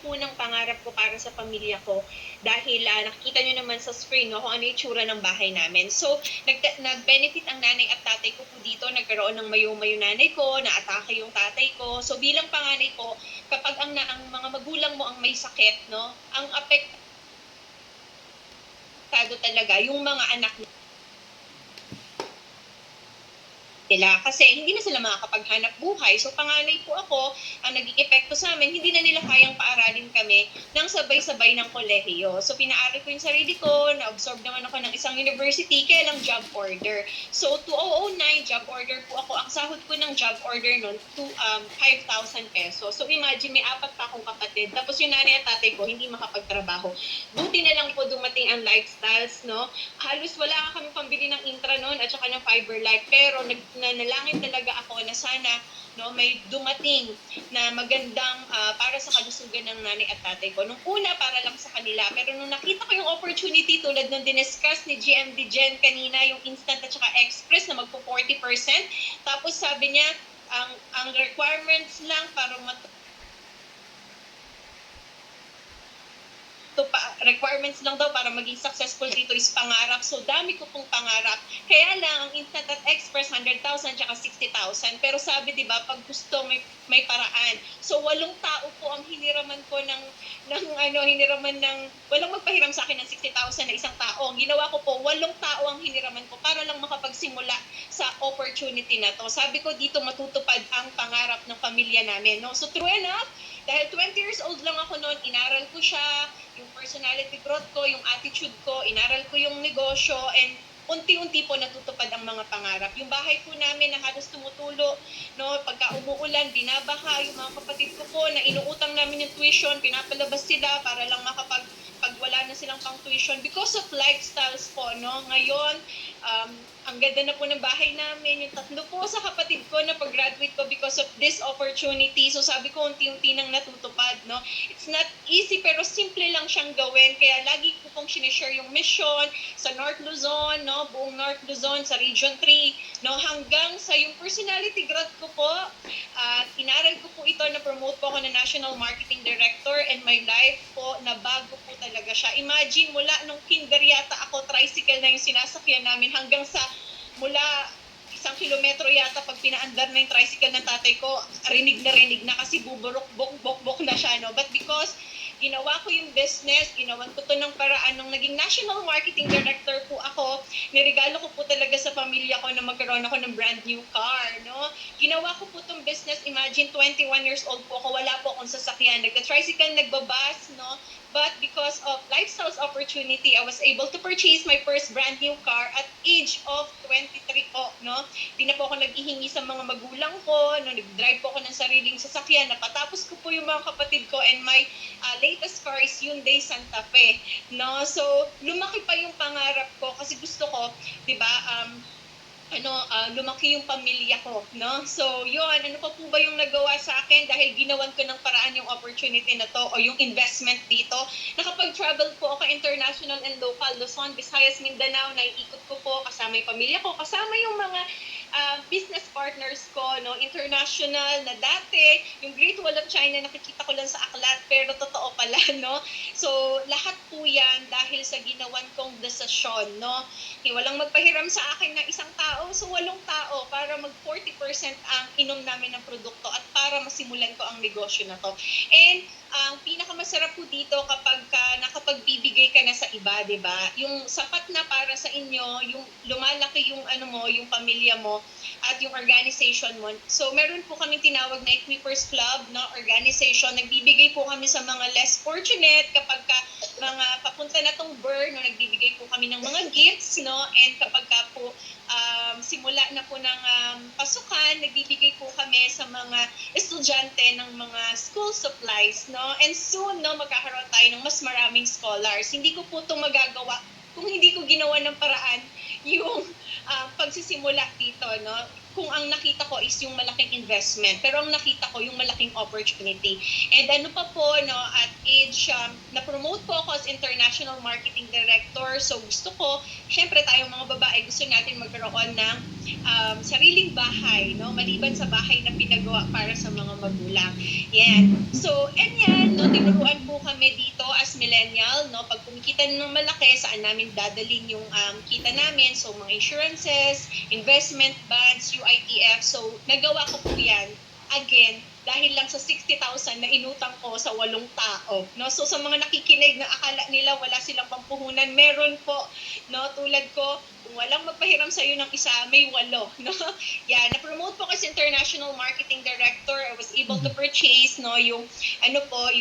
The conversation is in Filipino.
unang pangarap ko para sa pamilya ko dahil nakikita nyo naman sa screen no, kung ano yung itsura ng bahay namin. So, nag-benefit ang nanay at tatay ko po dito. Nagkaroon ng mayo-mayo nanay ko, naatake yung tatay ko. So, bilang panganay po, kapag ang mga magulang mo ang may sakit, no, ang apektado talaga yung mga anak nila kasi hindi na sila makakapaghanap buhay. So panganay po ako, ang naging epekto sa amin, hindi na nila kayang paaralin kami ng sabay-sabay ng kolehiyo. So pinaaral ko yung sarili ko, na-absorb naman ako ng isang university, kaya lang job order. So 2009, job order po ako. Ang sahod ko ng job order noon, 5,000 pesos. So imagine, may apat pa akong kapatid. Tapos yung nanay at tatay ko, hindi makapagtrabaho. Buti na lang po dumating ang lifestyles, no? Halos wala nga kami pambili ng intra noon at saka ng fiber light. Pero nanalangin talaga ako na sana no, may dumating na magandang para sa kalusugan ng nanay at tatay ko. Nung una, para lang sa kanila. Pero nung nakita ko yung opportunity, tulad nung diniscuss ni GMD Jen kanina, yung instant at saka express na magpo 40%. Tapos sabi niya, ang requirements lang para requirements lang daw para maging successful dito is pangarap. So, dami ko pong pangarap. Kaya lang, ang Instant at Express, 100,000 tsaka 60,000. Pero sabi, di ba, pag gusto, may paraan. So, 8 tao po ang hiniraman ko walang magpahiram sa akin ng 60,000 na isang tao. Ang ginawa ko po, 8 tao ang hiniraman ko para lang makapagsimula sa opportunity na to. Sabi ko, dito matutupad ang pangarap ng pamilya namin. No? So, true enough, dahil 20 years old lang ako noon, inaral ko siya, yung personality growth ko, yung attitude ko, inaral ko yung negosyo, and unti-unti po natutupad ang mga pangarap. Yung bahay po namin na halos tumutulo, no, pagka umuulan, binabaha, yung mga kapatid ko po na inuutang namin yung tuition, pinapalabas sila para lang pag wala na silang pang tuition because of lifestyles po, no. Ngayon, ang ganda na po ng bahay namin, yung 3 po sa kapatid ko na pag-graduate ko because of this opportunity. So sabi ko, unti-unti nang natutupad, no. It's not easy pero simple lang siyang gawin. Kaya lagi ko pong sinishare yung mission sa North Luzon, no, buong North Luzon, sa Region 3, no, hanggang sa yung personality growth ko po. Inaral ko po ito, na-promote po ako na National Marketing Director, and my life po, nabago po talaga siya. Imagine, mula nung kinder yata ako, tricycle na yung sinasakyan namin hanggang sa mula 1 kilometro yata pag pinaandar na yung tricycle ng tatay ko, rinig na kasi buburok-bok na siya, no? But because ginawa ko yung business, ginawan ko to ng paraan. Nung naging National Marketing Director po ako, nirigalo ko po talaga sa pamilya ko na magkaroon ako ng brand new car, no? Ginawa ko po tong business, imagine 21 years old po ako, wala po akong sasakyan. Nagka-tricycle, nagbabas, no? But because of lifestyle's opportunity, I was able to purchase my first brand new car at age of 23 po, no? Di na po ako naghihingi sa mga magulang ko, no? Nag-drive po ako ng sariling sasakyan. Napatapos ko po yung mga kapatid ko, and my latest car is Hyundai Santa Fe, no? So, lumaki pa yung pangarap ko kasi gusto ko, di ba, lumaki yung pamilya ko, no? So, yun, ano pa po ba yung nagawa sa akin dahil ginawan ko ng paraan yung opportunity na to o yung investment dito. Nakapag-travel po ako international and local, Luzon, Visayas, Mindanao, naiikot ko po kasama yung pamilya ko, kasama yung mga business partners ko, no, international na dati, yung Great Wall of China nakikita ko lang sa aklat, pero totoo pala, no? So, lahat po yan dahil sa ginawan kong desisyon, no? Walang magpahiram sa akin ng isang tao, so 8 tao para mag 40% ang inom namin ng produkto at para masimulan ko ang negosyo na to. And ang pinakamasarap po dito kapag nakapagbibigay ka na sa iba, 'di ba? Yung sapat na para sa inyo, yung lumalaki yung yung pamilya mo at yung organization mo. So meron po kaming tinawag na Equippers Club, no, organization. Nagbibigay po kami sa mga less fortunate kapag mga papunta na tong burn, no, nagbibigay po kami ng mga gifts, no, and kapag po simula na po ng pasukan, nagbibigay po kami sa mga estudyante ng mga school supplies, no, and soon, no, magkakaroon tayo ng mas maraming scholars. Hindi ko po ito magagawa kung hindi ko ginawa ng paraan yung pagsisimula dito, no. Kung ang nakita ko is yung malaking investment, pero ang nakita ko yung malaking opportunity. And ano pa po, no, at age na-promote po ako as International Marketing Director. So gusto ko, syempre tayong mga babae, gusto natin magkaroon ng sariling bahay, no? Maliban sa bahay na pinagawa para sa mga magulang. Yan. So, and yan, no? Tinuruan po kami dito as millennial, no? Pag kumikita ng malaki, saan namin dadaling yung kita namin. So, mga insurances, investment bonds, UITF. So, nagawa ko po yan. Again, dahil lang sa 60,000 na inutang ko sa 8 tao. No? So sa mga nakikinig na akala nila wala silang pampuhunan, meron po. No? Tulad ko, kung walang magpahiram sa iyo ng isa, may 8. No? Yeah, na-promote po kasi International Marketing Director. I was able to purchase no, yung ano po, yung